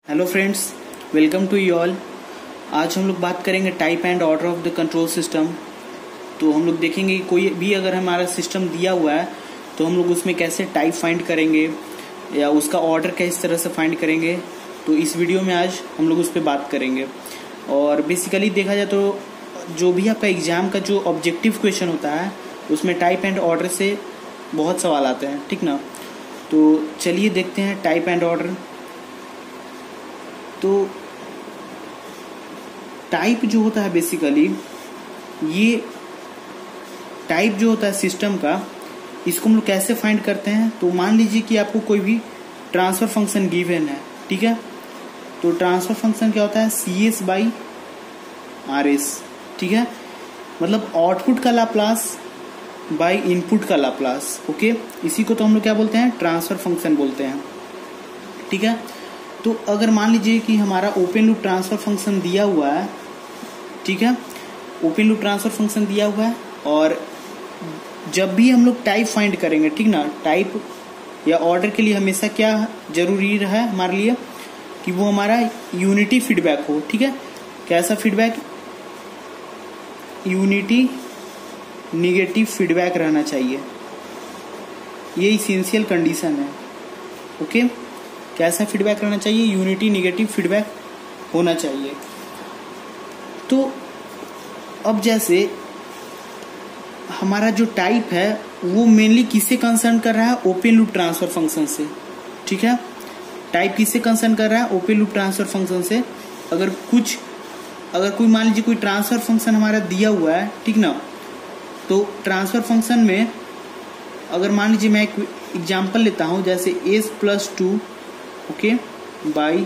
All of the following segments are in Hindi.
Hello friends, welcome to you all. आज हम लोग बात करेंगे type and order of the control system. तो हम लोग देखेंगे कि कोई भी अगर हमारा सिस्टम दिया हुआ है तो हम लोग उसमें कैसे टाइप फाइंड करेंगे या उसका ऑर्डर किस तरह से फाइंड करेंगे। तो इस वीडियो में आज हम लोग उस पर बात करेंगे। और बेसिकली देखा जाए तो जो भी आपका एग्जाम का जो ऑब्जेक्टिव क्वेश्चन होता है उसमें टाइप एंड ऑर्डर से बहुत सवाल आते हैं, ठीक ना। तो चलिए देखते हैं टाइप एंड ऑर्डर। तो टाइप जो होता है बेसिकली, ये टाइप जो होता है सिस्टम का, इसको हम लोग कैसे फाइंड करते हैं। तो मान लीजिए कि आपको कोई भी ट्रांसफर फंक्शन गिवन है, ठीक है। तो ट्रांसफर फंक्शन क्या होता है, CS बाई RS, ठीक है। मतलब आउटपुट का लाप्लास बाई इनपुट का लाप्लास, ओके। इसी को तो हम लोग क्या बोलते हैं, ट्रांसफर फंक्शन बोलते हैं, ठीक है। तो अगर मान लीजिए कि हमारा ओपन लूप ट्रांसफर फंक्शन दिया हुआ है, ठीक है, ओपन लूप ट्रांसफर फंक्शन दिया हुआ है, और जब भी हम लोग टाइप फाइंड करेंगे, ठीक ना, टाइप या ऑर्डर के लिए हमेशा क्या जरूरी रहा है हमारे लिए कि वो हमारा यूनिटी फीडबैक हो, ठीक है। कैसा फीडबैक, यूनिटी निगेटिव फीडबैक रहना चाहिए, ये इसेंशियल कंडीशन है, ओके। कैसा फीडबैक रहना चाहिए, यूनिटी निगेटिव फीडबैक होना चाहिए। तो अब जैसे हमारा जो टाइप है वो मेनली किससे कंसर्न कर रहा है, ओपन लूप ट्रांसफर फंक्शन से, ठीक है। टाइप किससे कंसर्न कर रहा है, ओपन लूप ट्रांसफर फंक्शन से। अगर कोई मान लीजिए कोई ट्रांसफर फंक्शन हमारा दिया हुआ है, ठीक ना, तो ट्रांसफर फंक्शन में अगर मान लीजिए मैं एक एग्जाम्पल लेता हूं, जैसे s+2 okay by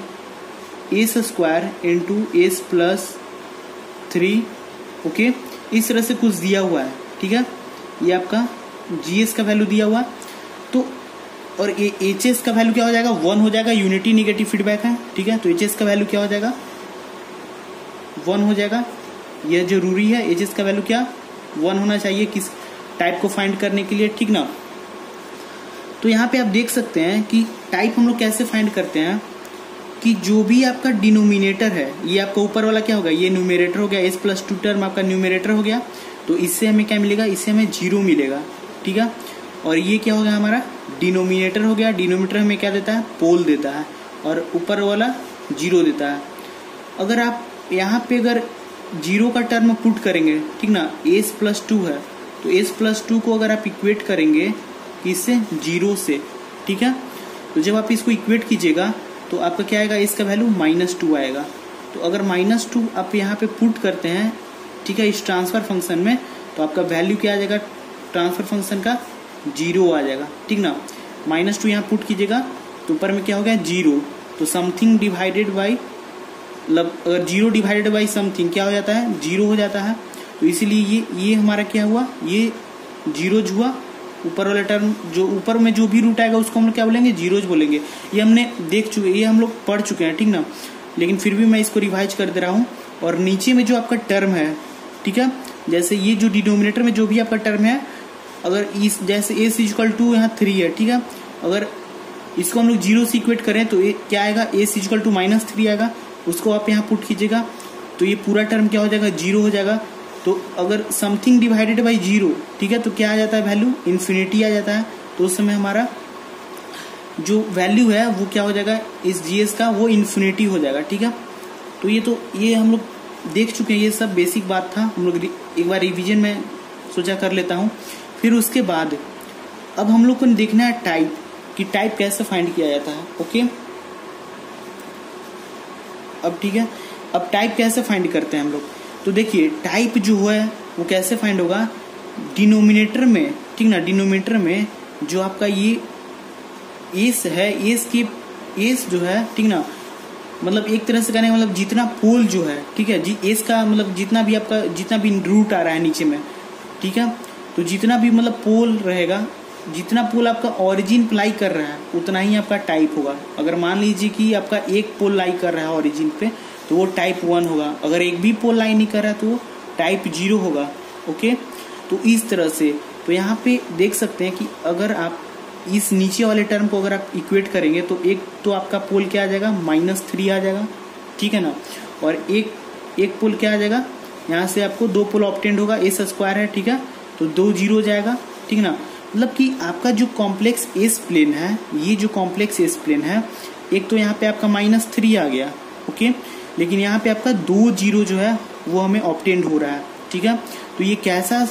s² into s+3, okay. इस तरह से कुछ दिया हुआ है, ठीक है। ये आपका GS का वैल्यू दिया हुआ, तो और ये HS का वैल्यू क्या हो जाएगा, 1 हो जाएगा। यूनिटी निगेटिव फीडबैक है, ठीक है। तो HS का वैल्यू क्या हो जाएगा, 1 हो जाएगा। यह जरूरी है, HS का वैल्यू क्या 1 होना चाहिए किस टाइप को फाइंड करने के लिए, ठीक ना। तो यहाँ पे आप देख सकते हैं कि टाइप हम लोग कैसे फाइंड करते हैं कि जो भी आपका डिनोमिनेटर है, ये आपका ऊपर वाला क्या होगा, ये न्यूमरेटर हो गया, s+2 टर्म आपका न्यूमरेटर हो गया। तो इससे हमें क्या मिलेगा, इससे हमें 0 मिलेगा, ठीक है। और ये क्या हो गया, हमारा डिनोमिनेटर हो गया। डिनोमिनेटर हमें क्या देता है, पोल देता है, और ऊपर वाला 0 देता है। अगर आप यहाँ पे अगर 0 का टर्म पुट करेंगे, ठीक ना, s+2 है, तो s+2 को अगर आप इक्वेट करेंगे इससे 0 से, ठीक है। तो जब आप इसको इक्वेट कीजिएगा तो आपका क्या आएगा, इसका वैल्यू -2 आएगा। तो अगर -2 आप यहाँ पे पुट करते हैं, ठीक है, इस ट्रांसफर फंक्शन में, तो आपका वैल्यू क्या आ जाएगा, ट्रांसफर फंक्शन का 0 आ जाएगा, ठीक ना। -2 यहाँ पुट कीजिएगा तो ऊपर में क्या हो गया, 0। तो समथिंग डिवाइडेड बाई, मतलब अगर 0 डिवाइडेड बाई समथिंग क्या हो जाता है, 0 हो जाता है। तो इसीलिए ये हमारा क्या हुआ, ये 0 हुआ। ऊपर वाला टर्म जो ऊपर में जो भी रूट आएगा उसको हम लोग क्या बोलेंगे, 0 बोलेंगे। ये हमने देख चुके, ये हम लोग पढ़ चुके हैं, ठीक ना। लेकिन फिर भी मैं इसको रिवाइज कर दे रहा हूँ। और नीचे में जो आपका टर्म है, ठीक है, जैसे ये जो डिनोमिनेटर में जो भी आपका टर्म है, अगर इस जैसे s=2 यहाँ 3 है, ठीक है। अगर इसको हम लोग 0 से इक्वेट करें तो क्या आएगा, s=-3 आएगा। उसको आप यहाँ पुट कीजिएगा तो ये पूरा टर्म क्या हो जाएगा, 0 हो जाएगा। तो अगर समथिंग डिवाइडेड बाई 0, ठीक है, तो क्या आ जाता है, वैल्यू इन्फिनिटी आ जाता है। तो उस समय हमारा जो वैल्यू है वो क्या हो जाएगा, इस GS का वो इन्फिनिटी हो जाएगा, ठीक है। तो ये हम लोग देख चुके हैं, ये सब बेसिक बात था। हम लोग एक बार रिवीजन में सोचा कर लेता हूँ। फिर उसके बाद अब हम लोग को देखना है टाइप, कि टाइप कैसे फाइंड किया जाता है, ओके। अब ठीक है, अब टाइप कैसे फाइंड करते हैं हम लोग। तो देखिए टाइप जो है वो कैसे फाइंड होगा, डिनोमिनेटर में, ठीक ना, डिनोमिनेटर में जो आपका ये एस है, एस जो है, ठीक ना, मतलब एक तरह से कहने मतलब जितना पोल जो है, ठीक है, एस का मतलब जितना भी रूट आ रहा है नीचे में, ठीक है, तो जितना भी मतलब पोल रहेगा, जितना पोल आपका ओरिजिन लाई कर रहा है उतना ही आपका टाइप होगा। अगर मान लीजिए कि आपका एक पोल लाई कर रहा है ओरिजिन पे तो वो टाइप 1 होगा। अगर एक भी पोल लाई नहीं कर रहा है तो वो टाइप 0 होगा, ओके। तो इस तरह से, तो यहाँ पे देख सकते हैं कि अगर आप इस नीचे वाले टर्म को अगर आप इक्वेट करेंगे तो एक तो आपका पोल क्या आ जाएगा, -3 आ जाएगा, ठीक है ना। और एक पोल क्या आ जाएगा, यहाँ से आपको 2 पोल ऑब्टेंड होगा, एस स्क्वायर है, ठीक है, तो 2 0 जाएगा, ठीक ना। मतलब कि आपका जो कॉम्प्लेक्स एस प्लेन है, ये जो कॉम्प्लेक्स एस प्लेन है, एक तो यहाँ पे आपका -3 आ गया, ओके, लेकिन यहाँ पे आपका 2 0 जो है वो हमें ऑब्टेंड हो रहा है, ठीक है। तो ये कैसा,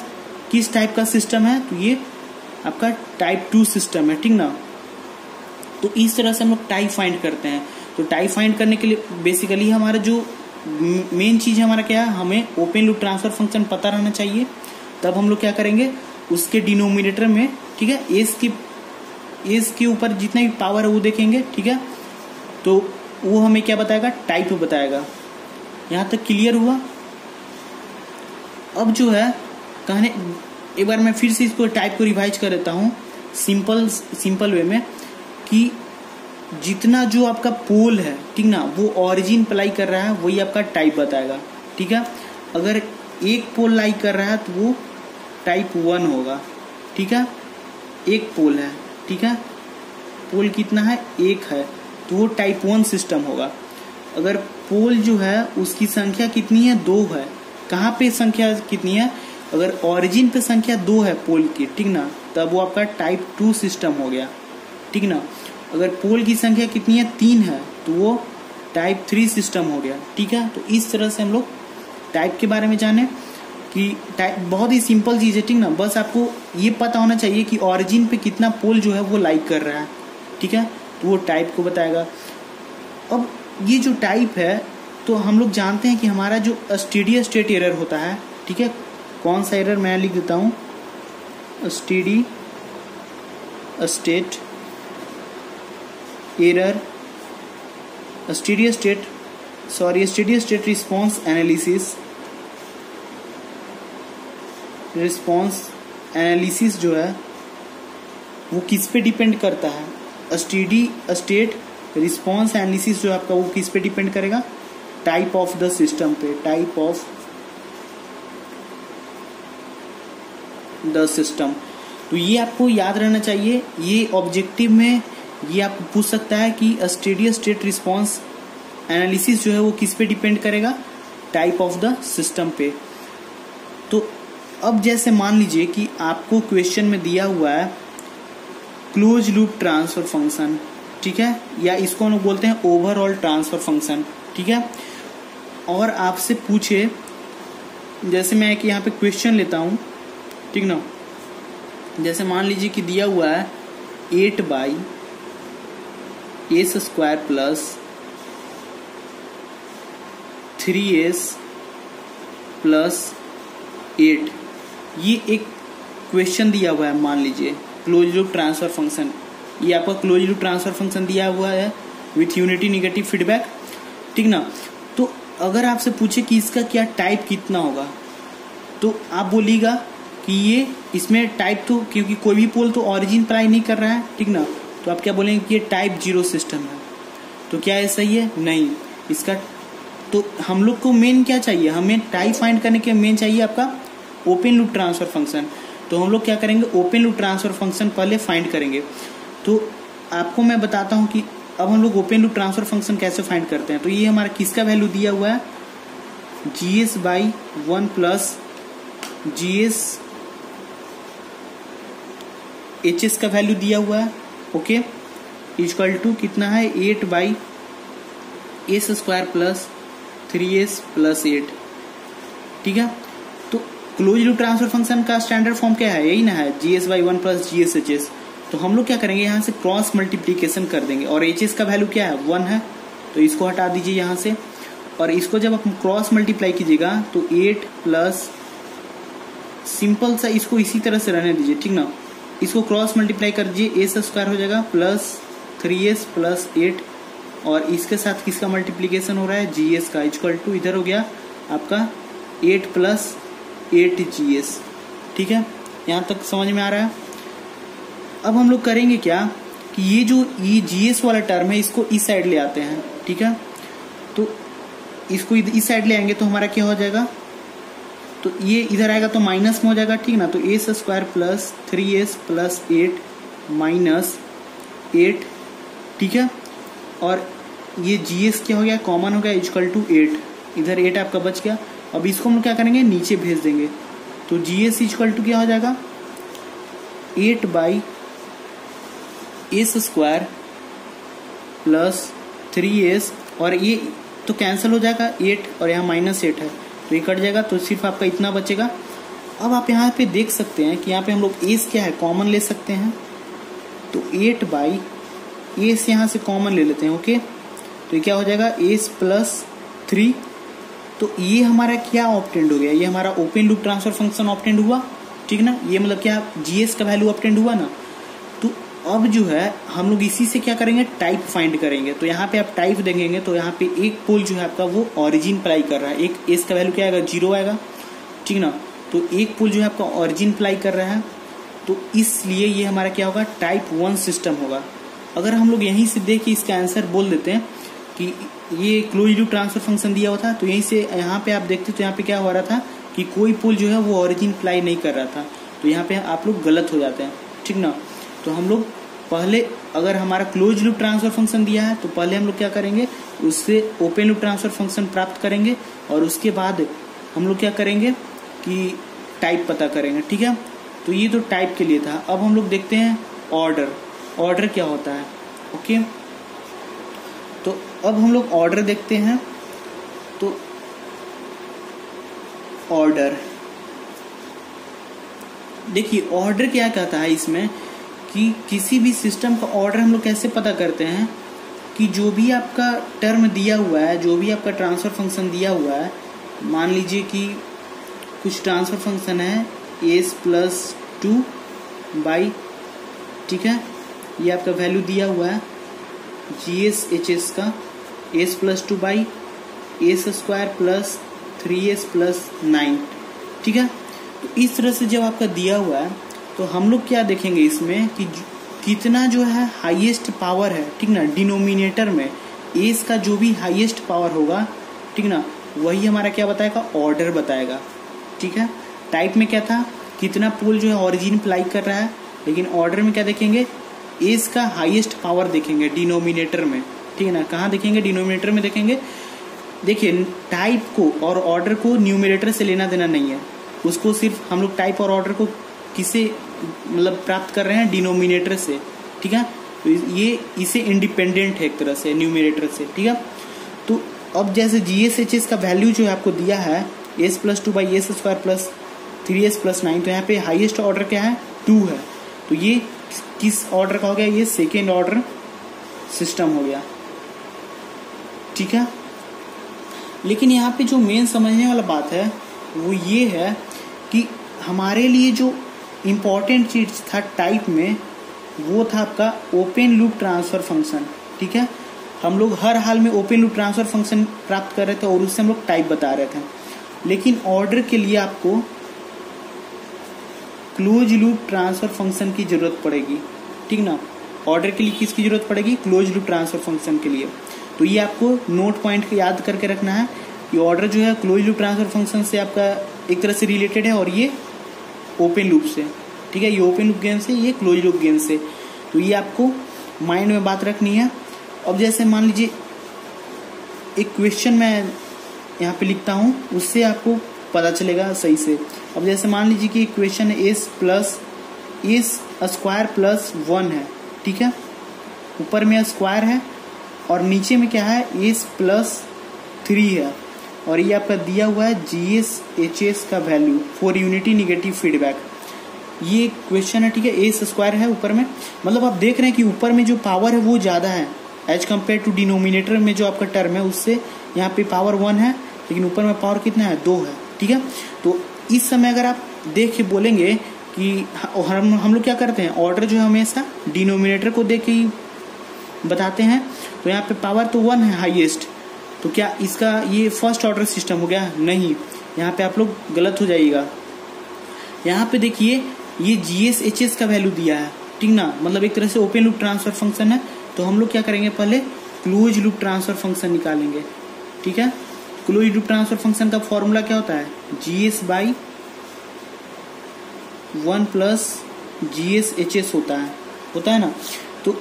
किस टाइप का सिस्टम है, तो ये आपका टाइप 2 सिस्टम है, ठीक ना। तो इस तरह से हम लोग टाइप फाइंड करते हैं। तो टाइप फाइंड करने के लिए बेसिकली हमारा जो मेन चीज है हमारा क्या है, हमें ओपन लूप ट्रांसफर फंक्शन पता रहना चाहिए। तब हम लोग क्या करेंगे, उसके डिनोमिनेटर में, ठीक है, एस के ऊपर जितना भी पावर है वो देखेंगे, ठीक है। तो वो हमें क्या बताएगा, टाइप बताएगा। यहां तक क्लियर हुआ। अब जो है कहने, एक बार मैं फिर से इसको टाइप को रिवाइज कर देता हूँ सिंपल वे में, कि जितना जो आपका पोल है, ठीक ना, वो ऑरिजिन पे लाई कर रहा है, वही आपका टाइप बताएगा, ठीक है। अगर एक पोल लाई कर रहा है तो वो टाइप 1 होगा, ठीक है, एक पोल है, ठीक है, पोल कितना है, एक है, तो वो टाइप 1 सिस्टम होगा। अगर पोल जो है उसकी संख्या कितनी है, 2 है, कहाँ पे संख्या कितनी है, अगर ओरिजिन पे संख्या 2 है पोल की, ठीक ना, तब वो आपका टाइप 2 सिस्टम हो गया, ठीक ना। अगर पोल की संख्या कितनी है, 3 है, तो वो टाइप 3 सिस्टम हो गया, ठीक है। तो इस तरह से हम लोग टाइप के बारे में जाने कि टाइप बहुत ही सिंपल चीज है, ठीक ना। बस आपको ये पता होना चाहिए कि ओरिजिन पे कितना पोल जो है वो लाइक कर रहा है, ठीक है, तो वो टाइप को बताएगा। अब ये जो टाइप है, तो हम लोग जानते हैं कि हमारा जो स्टेडी स्टेट एरर होता है, ठीक है, कौन सा एरर मैं लिख देता हूँ, steady state error, steady state response analysis जो है वो किस पे डिपेंड करता है, स्टेडी स्टेट रिस्पॉन्स एनालिसिस जो आपका वो किस पे डिपेंड करेगा, टाइप ऑफ द सिस्टम पे, टाइप ऑफ द सिस्टम। तो ये आपको याद रहना चाहिए। ये ऑब्जेक्टिव में ये आपको पूछ सकता है कि स्टेडी स्टेट रिस्पॉन्स एनालिसिस जो है वो किस पे डिपेंड करेगा, टाइप ऑफ द सिस्टम पे। तो अब जैसे मान लीजिए कि आपको क्वेश्चन में दिया हुआ है क्लोज लूप ट्रांसफर फंक्शन, ठीक है, या इसको हम लोग बोलते हैं ओवरऑल ट्रांसफर फंक्शन, ठीक है, और आपसे पूछे, जैसे मैं एक यहाँ पे क्वेश्चन लेता हूँ, ठीक ना, जैसे मान लीजिए कि दिया हुआ है 8/(a² प्लस 3s प्लस 8, ये एक क्वेश्चन दिया हुआ है। मान लीजिए क्लोज लूप ट्रांसफर फंक्शन, ये आपका क्लोज लूप ट्रांसफर फंक्शन दिया हुआ है विथ यूनिटी निगेटिव फीडबैक, ठीक ना। तो अगर आपसे पूछे कि इसका क्या टाइप कितना होगा, तो आप बोलिएगा कि ये इसमें टाइप, तो क्योंकि कोई भी पोल तो ऑरिजिन अप्लाई नहीं कर रहा है, ठीक ना, तो आप क्या बोलेंगे कि ये टाइप 0 सिस्टम है। तो क्या ये सही है? नहीं। इसका तो हम लोग को मेन क्या चाहिए, हमें टाइप फाइंड करने के मेन चाहिए आपका ओपन लूप ट्रांसफर फंक्शन। तो हम लोग क्या करेंगे, ओपन लूप ट्रांसफर फंक्शन पहले फाइंड करेंगे। तो आपको मैं बताता हूं कि अब हम लोग ओपन लूप ट्रांसफर फंक्शन कैसे फाइंड करते हैं। तो ये हमारा किसका वैल्यू दिया हुआ है, GS/1 प्लस GS HS का वैल्यू दिया हुआ है, ओके, इक्वल टू कितना है, 8/(s² प्लस 3s प्लस 8, ठीक है। तो क्लोज लूप ट्रांसफर फंक्शन का स्टैंडर्ड फॉर्म क्या है, यही ना है, GS/1 प्लस GSHS। तो हम लोग क्या करेंगे, यहाँ से क्रॉस मल्टीप्लीकेशन कर देंगे, और HS का वैल्यू क्या है, 1 है, तो इसको हटा दीजिए यहाँ से, और इसको जब आप क्रॉस मल्टीप्लाई कीजिएगा तो 8 प्लस, सिंपल सा इसको इसी तरह से रहने दीजिए, ठीक ना। इसको क्रॉस मल्टीप्लाई कर दीजिए, s² हो जाएगा प्लस 3s प्लस 8, और इसके साथ किसका मल्टीप्लीकेशन हो रहा है, GS का, इक्वल टू इधर हो गया आपका 8 प्लस 8 GS, ठीक है। यहाँ तक समझ में आ रहा है। अब हम लोग करेंगे क्या कि ये जो ये GS वाला टर्म है इसको इस साइड ले आते हैं, ठीक है। तो इसको इस साइड ले आएंगे तो हमारा क्या हो जाएगा, तो ये इधर आएगा तो माइनस में हो जाएगा, ठीक ना। तो s² प्लस 3s प्लस 8 -8, ठीक है। और ये GS क्या हो गया, कॉमन हो गया, इक्वल टू 8, इधर 8 आपका बच गया। अब इसको हम क्या करेंगे, नीचे भेज देंगे, तो GS इक्वल टू क्या हो जाएगा, 8/s² प्लस 3s, और ये तो कैंसिल हो जाएगा 8 और यहाँ -8 है तो ये कट जाएगा, तो सिर्फ आपका इतना बचेगा। अब आप यहाँ पे देख सकते हैं कि यहाँ पे हम लोग एस क्या है कॉमन ले सकते हैं, तो 8/s यहाँ से कॉमन ले लेते हैं, ओके। तो ये क्या हो जाएगा, s प्लस 3, तो ये हमारा क्या ऑब्टेंड हो गया, ये हमारा open loop transfer function obtained हुआ, ठीक ना। ये मतलब क्या, GS का वैल्यू ऑब्टेंड हुआ ना। तो अब जो है हम लोग इसी से क्या करेंगे, टाइप फाइंड करेंगे। तो यहाँ पे आप टाइप देखेंगे तो यहाँ पे एक पोल जो है आपका वो ओरिजिन अप्लाई कर रहा है, एक एस का वैल्यू क्या आएगा, 0 आएगा, ठीक ना। तो एक पोल जो है आपका ओरिजिन अप्लाई कर रहा है, तो इसलिए ये हमारा क्या होगा, टाइप 1 सिस्टम होगा। अगर हम लोग यहीं से देख के इसका आंसर बोल देते हैं कि ये क्लोज लूप ट्रांसफर फंक्शन दिया हुआ था, तो यहीं से यहाँ पे आप देखते तो यहाँ पे क्या हो रहा था कि कोई पोल जो है वो ओरिजिन अप्लाई नहीं कर रहा था, तो यहाँ पे आप लोग गलत हो जाते हैं, ठीक ना। तो हम लोग पहले, अगर हमारा क्लोज लूप ट्रांसफर फंक्शन दिया है तो पहले हम लोग क्या करेंगे, उससे ओपन लूप ट्रांसफर फंक्शन प्राप्त करेंगे, और उसके बाद हम लोग क्या करेंगे कि टाइप पता करेंगे, ठीक है। तो ये तो टाइप के लिए था। अब हम लोग देखते हैं ऑर्डर क्या होता है, ओके। तो अब हम लोग ऑर्डर देखते हैं। तो ऑर्डर देखिए, ऑर्डर क्या कहता है इसमें कि किसी भी सिस्टम का ऑर्डर हम लोग कैसे पता करते हैं कि जो भी आपका टर्म दिया हुआ है, जो भी आपका ट्रांसफर फंक्शन दिया हुआ है, मान लीजिए कि कुछ ट्रांसफर फंक्शन है s+2/, ठीक है, ये आपका वैल्यू दिया हुआ है GS/HS का, s+2/s² प्लस 3s प्लस 9, ठीक है। तो इस तरह से जब आपका दिया हुआ है तो हम लोग क्या देखेंगे इसमें कि कितना जो है हाईएस्ट पावर है, ठीक ना, डिनोमिनेटर में एस का जो भी हाईएस्ट पावर होगा, ठीक ना, वही हमारा क्या बताएगा, ऑर्डर बताएगा, ठीक है। टाइप में क्या था, कितना पोल जो है ओरिजिन अप्लाई कर रहा है, लेकिन ऑर्डर में क्या देखेंगे, एस का हाईएस्ट पावर देखेंगे डिनोमिनेटर में, ठीक है ना। कहाँ देखेंगे, डिनोमिनेटर में देखेंगे। देखिए, टाइप को और ऑर्डर को न्यूमरेटर से लेना देना नहीं है, उसको सिर्फ हम लोग टाइप और ऑर्डर को किसे मतलब प्राप्त कर रहे हैं, डिनोमिनेटर से, ठीक है। तो ये इसे इंडिपेंडेंट है एक तरह से न्यूमरेटर से, ठीक है। तो अब जैसे GS/HS का वैल्यू जो है आपको दिया है s+2/s² प्लस 3s प्लस 9, तो यहाँ पे हाईएस्ट ऑर्डर क्या है, 2 है। तो ये किस ऑर्डर का हो गया, ये सेकेंड ऑर्डर सिस्टम हो गया, ठीक है। लेकिन यहाँ पे जो मेन समझने वाला बात है वो ये है कि हमारे लिए जो इम्पॉर्टेंट चीज था टाइप में, वो था आपका ओपन लूप ट्रांसफर फंक्शन, ठीक है। हम लोग हर हाल में ओपन लूप ट्रांसफर फंक्शन प्राप्त कर रहे थे और उससे हम लोग टाइप बता रहे थे। लेकिन ऑर्डर के लिए आपको क्लोज लूप ट्रांसफर फंक्शन की जरूरत पड़ेगी, ठीक ना। ऑर्डर के लिए किसकी जरूरत पड़ेगी, क्लोज लूप ट्रांसफर फंक्शन के लिए। तो ये आपको नोट पॉइंट याद करके रखना है। ये ऑर्डर जो है क्लोज लूप ट्रांसफर फंक्शन से आपका एक तरह से रिलेटेड है, और ये ओपन लूप से, ठीक है, ये ओपन लूप गेन से, ये क्लोज लूप गेन से। तो ये आपको माइंड में बात रखनी है। अब जैसे मान लीजिए एक क्वेश्चन मैं यहाँ पे लिखता हूँ, उससे आपको पता चलेगा सही से। अब जैसे मान लीजिए कि क्वेश्चन s+s² प्लस 1 है, ठीक है, ऊपर में स्क्वायर है और नीचे में क्या है, s+3 है, और ये आपका दिया हुआ है GS/HS का value for unity negative feedback. ये क्वेश्चन है, ठीक है, s² है ऊपर में, मतलब आप देख रहे हैं कि ऊपर में जो पावर है वो ज़्यादा है एज कम्पेयर टू डिनोमिनेटर में जो आपका टर्म है, उससे यहाँ पे पावर 1 है, लेकिन ऊपर में पावर कितना है, 2 है, ठीक है। तो इस समय अगर आप देख के बोलेंगे कि हम लोग क्या करते हैं, ऑर्डर जो है हमेशा डिनोमिनेटर को देख के ही बताते हैं। तो यहाँ पे पावर तो 1 है हाईएस्ट, तो क्या इसका ये फर्स्ट ऑर्डर सिस्टम हो गया, नहीं, यहाँ पे आप लोग गलत हो जाइएगा। यहाँ पे देखिए ये GS/HS का वैल्यू दिया है, ठीक ना, मतलब एक तरह से ओपन लूप ट्रांसफर फंक्शन है। तो हम लोग क्या करेंगे, पहले क्लोज लूप ट्रांसफर फंक्शन निकालेंगे, ठीक है। क्लोज लूप ट्रांसफर फंक्शन का फॉर्मूला क्या होता है, GS/1 प्लस GS/HS होता है, होता है ना। तो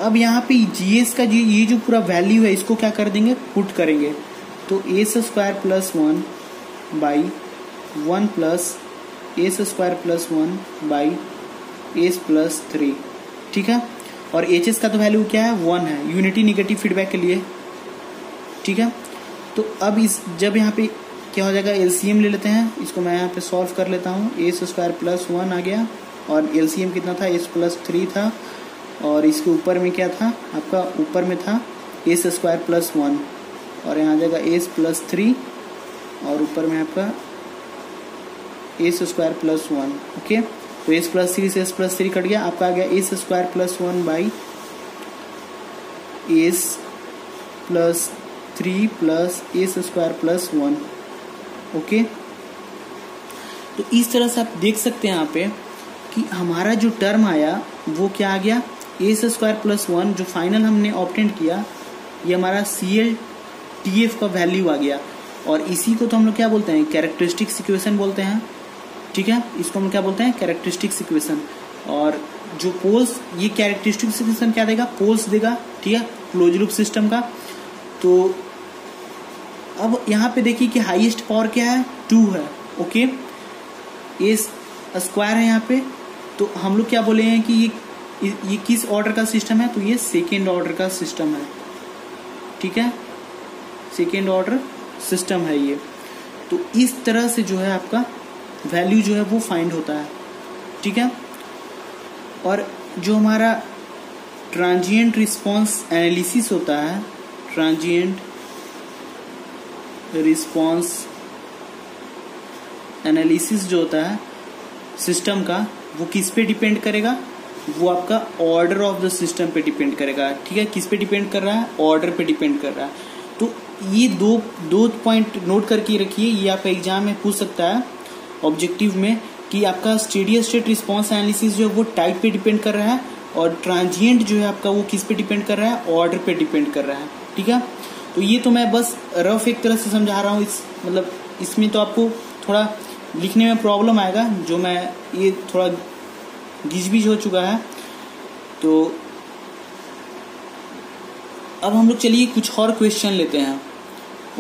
अब यहाँ पे जीएस का ये जो पूरा वैल्यू है इसको क्या कर देंगे, पुट करेंगे। तो S square plus 1 by 1 plus S square plus 1 by S plus 3, ठीक है। और एच एस का तो वैल्यू क्या है, 1 है, यूनिटी निगेटिव फीडबैक के लिए, ठीक है। तो अब जब यहाँ पे क्या हो जाएगा, एलसीएम ले लेते हैं, इसको मैं यहाँ पे सॉल्व कर लेता हूँ। एस स्क्वायर प्लस 1 आ गया और एलसीएम कितना था, एस प्लस 3 था, और इसके ऊपर में क्या था आपका, ऊपर में था एस स्क्वायर प्लस 1 और यहाँ आ जाएगा एस प्लस 3 और ऊपर में आपका एस स्क्वायर प्लस 1। ओके, तो एस प्लस 3 से एस प्लस 3 कट गया, आपका आ गया S square plus 1 by S plus 3 plus S square plus 1। Okay, तो इस तरह से आप देख सकते हैं यहाँ पे कि हमारा जो टर्म आया वो क्या आ गया, एस स्क्वायर प्लस 1 जो फाइनल हमने ऑब्टेंड किया, ये हमारा CLTF का वैल्यू आ गया। और इसी को तो हम लोग क्या बोलते हैं, कैरेक्टरिस्टिक्स इक्वेशन बोलते हैं, ठीक है। इसको हम क्या बोलते हैं, कैरेक्टरिस्टिक्स इक्वेशन। और जो पोल्स, ये कैरेक्टरिस्टिक्स इक्वेशन क्या देगा, पोल्स देगा, ठीक है, क्लोज लूप सिस्टम का। तो अब यहाँ पे देखिए कि हाईएस्ट पावर क्या है, 2 है। ओके, एस स्क्वायर है यहाँ पे, तो हम लोग क्या बोले हैं कि ये किस ऑर्डर का सिस्टम है, तो ये सेकेंड ऑर्डर का सिस्टम है, ठीक है, सेकेंड ऑर्डर सिस्टम है ये। तो इस तरह से जो है आपका वैल्यू जो है वो फाइंड होता है, ठीक है। और जो हमारा ट्रांजिएंट रिस्पांस एनालिसिस होता है, ट्रांजिएंट रिस्पांस एनालिसिस जो होता है सिस्टम का, वो किस पे डिपेंड करेगा, वो आपका ऑर्डर ऑफ द सिस्टम पे डिपेंड करेगा, ठीक है। किस पे डिपेंड कर रहा है, ऑर्डर पे डिपेंड कर रहा है। तो ये दो पॉइंट नोट करके रखिए, ये आपका एग्जाम में पूछ सकता है ऑब्जेक्टिव में कि आपका स्टेडी स्टेट रिस्पांस एनालिसिस जो है वो टाइप पे डिपेंड कर रहा है और ट्रांजिएंट जो है आपका वो किस पे डिपेंड कर रहा है, ऑर्डर पे डिपेंड कर रहा है, ठीक है। तो ये तो मैं बस रफ एक तरह से समझा रहा हूँ, मतलब इसमें तो आपको थोड़ा लिखने में प्रॉब्लम आएगा, जो मैं ये थोड़ा घिच हो चुका है। तो अब हम लोग चलिए कुछ और क्वेश्चन लेते हैं।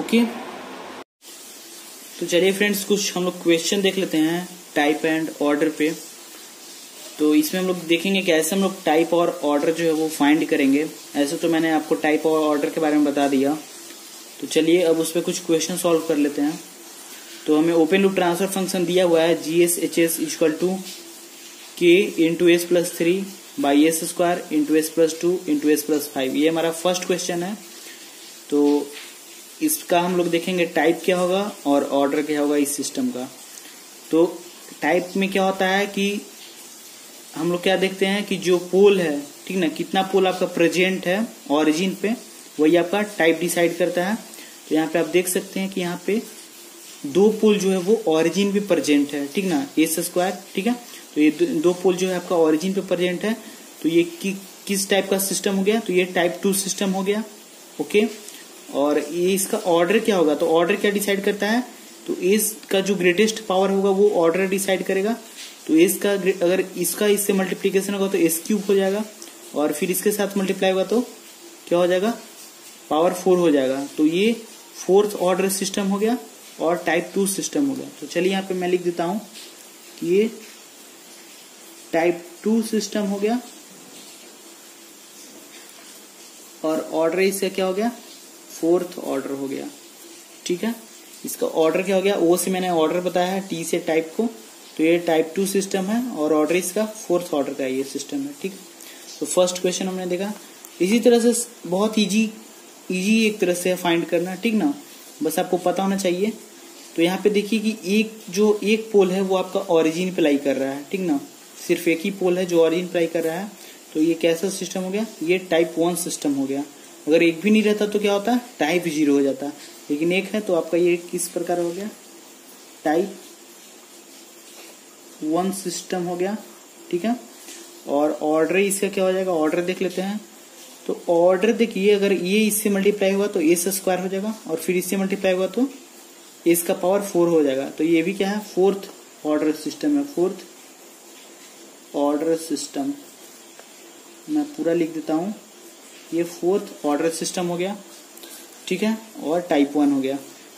ओके, तो चलिए फ्रेंड्स कुछ हम लोग क्वेश्चन देख लेते हैं टाइप एंड ऑर्डर पे। तो इसमें हम लोग देखेंगे कि ऐसे हम लोग टाइप और ऑर्डर जो है वो फाइंड करेंगे। ऐसे तो मैंने आपको टाइप और ऑर्डर के बारे में बता दिया, तो चलिए अब उस पर कुछ क्वेश्चन सॉल्व कर लेते हैं। तो हमें ओपन लूप ट्रांसफर फंक्शन दिया हुआ है GSHS equal to K into S plus 3 by S square into S plus 2 into S plus 5। ये हमारा फर्स्ट क्वेश्चन है। तो इसका हम लोग देखेंगे टाइप क्या होगा और ऑर्डर क्या होगा इस सिस्टम का। तो टाइप में क्या होता है कि हम लोग क्या देखते हैं कि जो पोल है, ठीक ना, कितना पोल आपका प्रेजेंट है ऑरिजिन पे, वही आपका टाइप डिसाइड करता है। तो यहाँ पे आप देख सकते हैं कि यहाँ पे 2 पोल जो है वो ऑरिजिन पे प्रेजेंट है, ठीक ना, एस स्क्वायर, ठीक है। तो ये 2 पोल जो है आपका ऑरिजिन पे प्रेजेंट है। तो ये किस टाइप का सिस्टम हो गया, तो ये टाइप 2 सिस्टम हो गया। ओके, और ये इसका ऑर्डर क्या होगा, तो ऑर्डर क्या डिसाइड करता है, तो एस का जो ग्रेटेस्ट पावर होगा वो ऑर्डर डिसाइड करेगा। तो एस का अगर इसका इससे मल्टीप्लीकेशन होगा तो एस क्यूब हो जाएगा, और फिर इसके साथ मल्टीप्लाई होगा तो क्या हो जाएगा, पावर 4 हो जाएगा। तो ये 4th ऑर्डर सिस्टम हो गया और टाइप 2 सिस्टम हो गया। तो चलिए यहाँ पे मैं लिख देता हूं कि ये टाइप 2 सिस्टम हो गया और ऑर्डर इसका क्या हो गया, 4th ऑर्डर हो गया, ठीक है। इसका ऑर्डर क्या हो गया, ओ से मैंने ऑर्डर बताया है, टी से टाइप को, तो ये टाइप 2 सिस्टम है और ऑर्डर इसका 4th ऑर्डर का ये सिस्टम है, ठीक। तो फर्स्ट क्वेश्चन हमने देखा। इसी तरह से बहुत इजी एक तरह से फाइंड करना, ठीक ना, बस आपको पता होना चाहिए। तो यहाँ पे देखिए कि एक पोल है वो आपका ऑरिजिन पे लाई कर रहा है, ठीक ना, सिर्फ एक ही पोल है जो ऑरिजिन पे लाई कर रहा है। तो ये कैसा सिस्टम हो गया, ये टाइप 1 सिस्टम हो गया। अगर एक भी नहीं रहता तो क्या होता है, टाइप 0 हो जाता, लेकिन एक है तो आपका ये किस प्रकार हो गया, टाइप 1 सिस्टम हो गया, ठीक है। और ऑर्डर इसका क्या हो जाएगा, ऑर्डर देख लेते हैं। तो ऑर्डर देखिए, अगर ये इससे मल्टीप्लाई हुआ तो एस स्क्वायर हो जाएगा, और फिर इससे मल्टीप्लाई हुआ तो एस का पावर 4 हो जाएगा। तो ये भी क्या है, 4th ऑर्डर सिस्टम है, 4th ऑर्डर सिस्टम, मैं पूरा लिख देता हूँ। ये फोर्थ ऑर्डर सिस्टम हो गया, ठीक है, और टाइप 1 हो गया।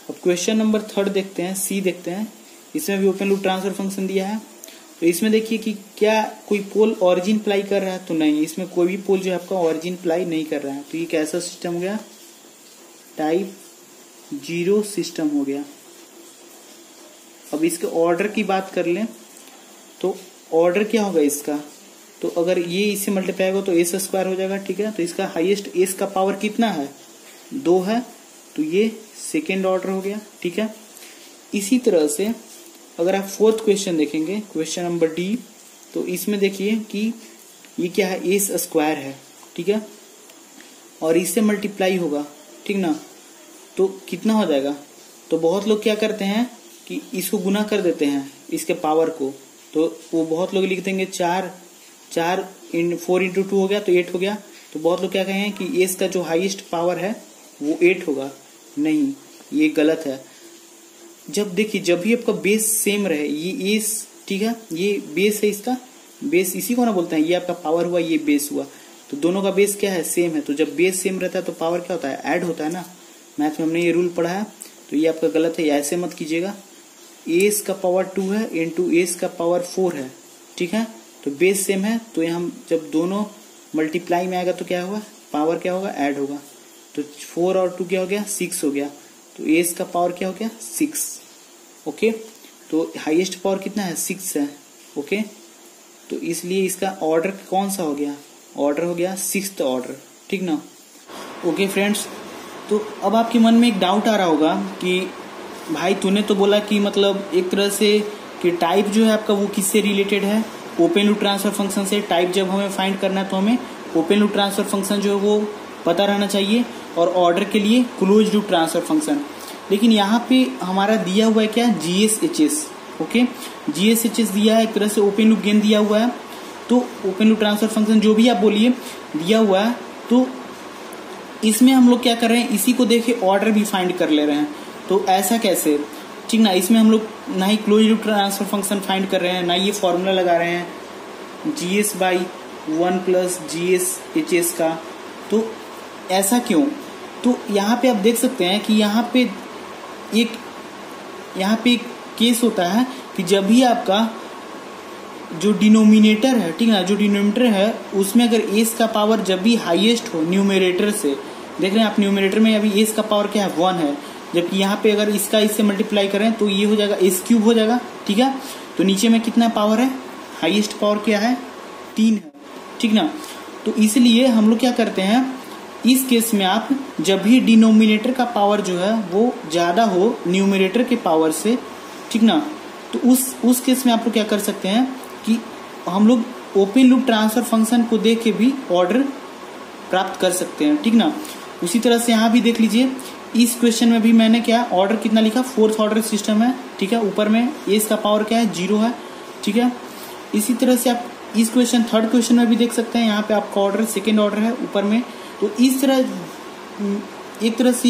अब क्वेश्चन नंबर 3 देखते हैं, सी देखते हैं। इसमें भी ओपन लूप ट्रांसफर फंक्शन दिया है। तो इसमें देखिए कि क्या कोई पोल ऑरिजिन अप्लाई कर रहा है, तो नहीं, इसमें कोई भी पोल जो है आपका ऑरिजिन अप्लाई नहीं कर रहा है। तो ये कैसा सिस्टम हो गया, टाइप 0 सिस्टम हो गया। अब इसके ऑर्डर की बात कर लें तो ऑर्डर क्या होगा इसका, तो अगर ये इससे मल्टीप्लाई होगा तो एस स्क्वायर हो जाएगा, ठीक है। तो इसका हाईएस्ट एस का पावर कितना है, 2 है, तो ये सेकेंड ऑर्डर हो गया, ठीक है। इसी तरह से अगर आप फोर्थ क्वेश्चन देखेंगे, क्वेश्चन नंबर डी, तो इसमें देखिए कि ये क्या है, एस स्क्वायर है, ठीक है, और इससे मल्टीप्लाई होगा, ठीक ना, तो कितना हो जाएगा। तो बहुत लोग क्या करते हैं कि इसको गुना कर देते हैं इसके पावर को, तो वो बहुत लोग लिख देंगे 4 4 इंटू 2 हो गया तो 8 हो गया। तो बहुत लोग क्या कहेंगे कि एस का जो हाईएस्ट पावर है वो 8 होगा, नहीं, ये गलत है। जब देखिए जब भी आपका बेस सेम रहे, ये एस, ठीक है, ये बेस है, इसका बेस इसी को ना बोलते हैं, ये आपका पावर हुआ, ये बेस हुआ, तो दोनों का बेस क्या है, सेम है। तो जब बेस सेम रहता है तो पावर क्या होता है, ऐड होता है ना। मैथ में हमने ये रूल पढ़ा है, तो ये आपका गलत है, ऐसे मत कीजिएगा। एस का पावर 2 है इंटू एस का पावर 4 है, ठीक है, तो बेस सेम है, तो यहाँ जब दोनों मल्टीप्लाई में आएगा तो क्या होगा, पावर क्या होगा, ऐड होगा। तो 4 और 2 क्या हो गया, 6 हो गया। तो एस का पावर क्या हो गया, 6, ओके। तो हाईएस्ट पावर कितना है, 6 है, ओके। तो इसलिए इसका ऑर्डर कौन सा हो गया, ऑर्डर हो गया 6th ऑर्डर, ठीक ना। ओके फ्रेंड्स, तो अब आपके मन में एक डाउट आ रहा होगा कि भाई तूने तो बोला कि मतलब एक तरह से कि टाइप जो है आपका वो किससे रिलेटेड है, ओपन लूप ट्रांसफर फंक्शन से। टाइप जब हमें फाइंड करना है तो हमें ओपन लूप ट्रांसफर फंक्शन जो है वो पता रहना चाहिए, और ऑर्डर के लिए क्लोज लूप ट्रांसफर फंक्शन। लेकिन यहाँ पे हमारा दिया हुआ है क्या, GSHS, ओके, GSHS दिया है, एक तरह से ओपन लूप गेन दिया हुआ है। तो ओपन लूप ट्रांसफर फंक्शन जो भी आप बोलिए दिया हुआ है, तो इसमें हम लोग क्या कर रहे हैं, इसी को देखे ऑर्डर भी फाइंड कर ले रहे हैं। तो ऐसा कैसे, ठीक ना, इसमें हम लोग ना ही close loop transfer function find कर रहे हैं, ना ये फॉर्मूला लगा रहे हैं GS/1 प्लस GSHS का। तो ऐसा क्यों, तो यहाँ पे आप देख सकते हैं कि यहाँ पे एक केस होता है कि जब भी आपका जो डिनोमिनेटर है, ठीक ना, जो डिनोमिनेटर है उसमें अगर एस का पावर जब भी हाईएस्ट हो न्यूमरेटर से, देख रहे हैं आप न्यूमरेटर में अभी एस का पावर क्या है, 1 है, जबकि यहाँ पे अगर इसका इससे मल्टीप्लाई करें तो ये हो जाएगा s³ हो जाएगा, ठीक है। तो नीचे में कितना पावर है, हाईएस्ट पावर क्या है, 3 है, ठीक ना। तो इसलिए हम लोग क्या करते हैं, इस केस में आप जब भी डिनोमिनेटर का पावर जो है वो ज्यादा हो न्यूमरेटर के पावर से, ठीक ना, तो उस केस में आप लोग क्या कर सकते हैं कि हम लोग ओपन लूप ट्रांसफर फंक्शन को देख के भी ऑर्डर प्राप्त कर सकते हैं, ठीक ना। उसी तरह से यहाँ भी देख लीजिए, इस क्वेश्चन में भी मैंने क्या ऑर्डर कितना लिखा, 4th ऑर्डर सिस्टम है, ठीक है, ऊपर में एस का पावर क्या है, 0 है, ठीक है। इसी तरह से आप इस क्वेश्चन 3rd क्वेश्चन में भी देख सकते हैं, यहाँ पे आपका ऑर्डर 2nd ऑर्डर है ऊपर में। तो इस तरह एक तरह से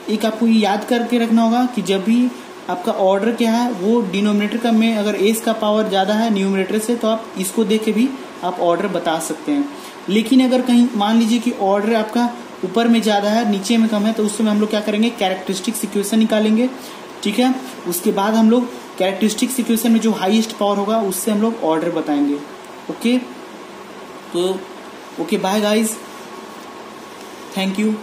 एक आपको याद करके रखना होगा कि जब भी आपका ऑर्डर क्या है वो डिनोमिनेटर का में अगर एस का पावर ज्यादा है न्यूमरेटर से, तो आप इसको देख के भी आप ऑर्डर बता सकते हैं। लेकिन अगर कहीं मान लीजिए कि ऑर्डर आपका ऊपर में ज्यादा है नीचे में कम है, तो उस समय हम लोग क्या करेंगे, कैरेक्टरिस्टिक्स इक्वेशन निकालेंगे, ठीक है। उसके बाद हम लोग कैरेक्टरिस्टिक्स इक्वेशन में जो हाईएस्ट पावर होगा उससे हम लोग ऑर्डर बताएंगे, ओके। तो okay, bye guys, thank you.